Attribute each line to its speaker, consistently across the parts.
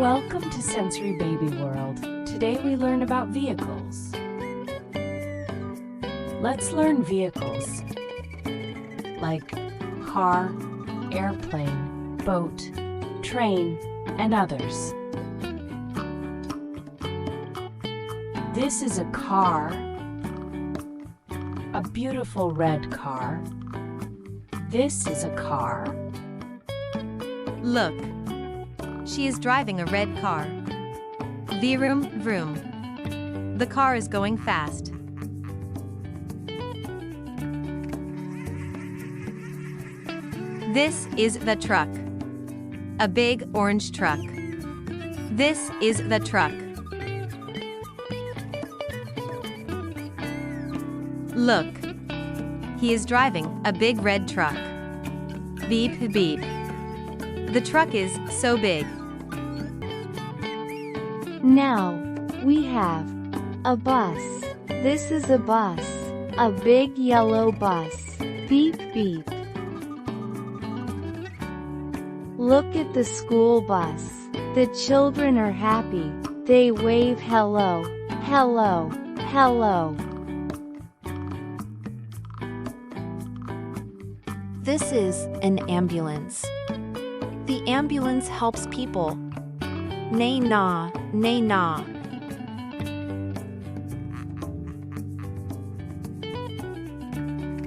Speaker 1: Welcome to Sensory Baby World. Today we learn about vehicles. Let's learn vehicles like car, airplane, boat, train, and others. This is a car, a beautiful red car. This is a car.
Speaker 2: Look, she is driving a red car. Vroom, vroom. The car is going fast. This is the truck. A big orange truck. This is the truck. Look, he is driving a big red truck. Beep, beep. The truck is so big.
Speaker 3: Now, we have a bus. This is a bus. A big yellow bus. Beep, beep. Look at the school bus. The children are happy. They wave hello, hello, hello.
Speaker 4: This is an ambulance. The ambulance helps people. Nay na, nay na.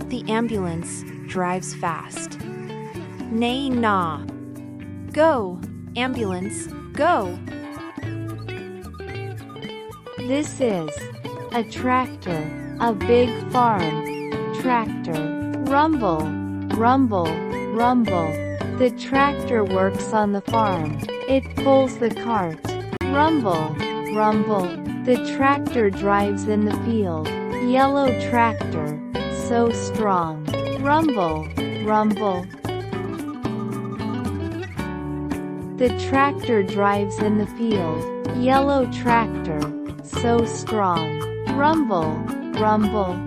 Speaker 4: The ambulance drives fast. Nay na. Go, ambulance, go.
Speaker 3: This is a tractor, a big farm. Tractor. Rumble, rumble, rumble. The tractor works on the farm. It pulls the cart. Rumble, rumble. The tractor drives in the field. Yellow tractor, so strong. Rumble, rumble. The tractor drives in the field. Yellow tractor, so strong. Rumble, rumble.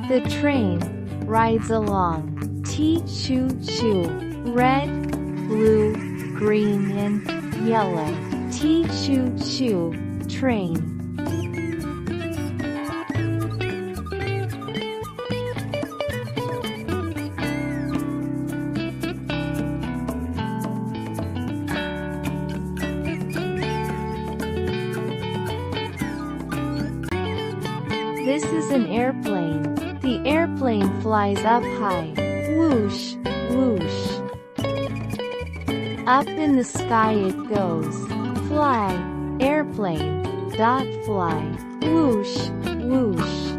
Speaker 3: The train rides along. Choo-choo. Red, blue, green, and yellow. Choo-choo. Train. This is an airplane. The airplane flies up high. Whoosh, whoosh. Up in the sky it goes. Fly, airplane, dot fly. Whoosh, whoosh.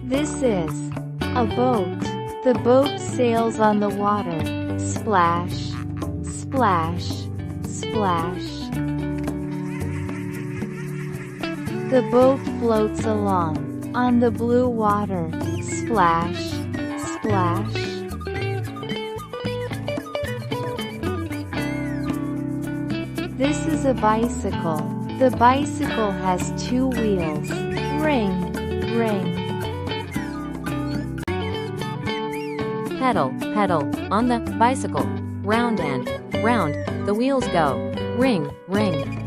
Speaker 3: This is a boat. The boat sails on the water. Splash, splash, splash. The boat floats along on the blue water. Splash, splash. This is a bicycle. The bicycle has two wheels. Ring, ring.
Speaker 5: Pedal, pedal, on the bicycle. Round and round, the wheels go. Ring, ring.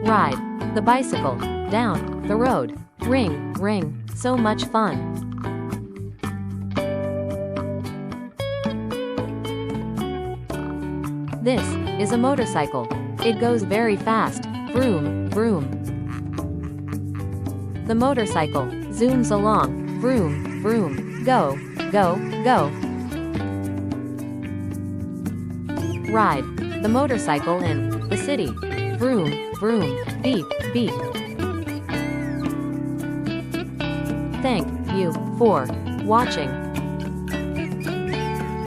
Speaker 5: Ride the bicycle down the road. Ring, ring, so much fun. This is a motorcycle. It goes very fast. Vroom, vroom. The motorcycle zooms along. Vroom, vroom. Go, go, go. Ride the motorcycle in the city. Vroom, vroom. Beep, beep. Thank you for watching.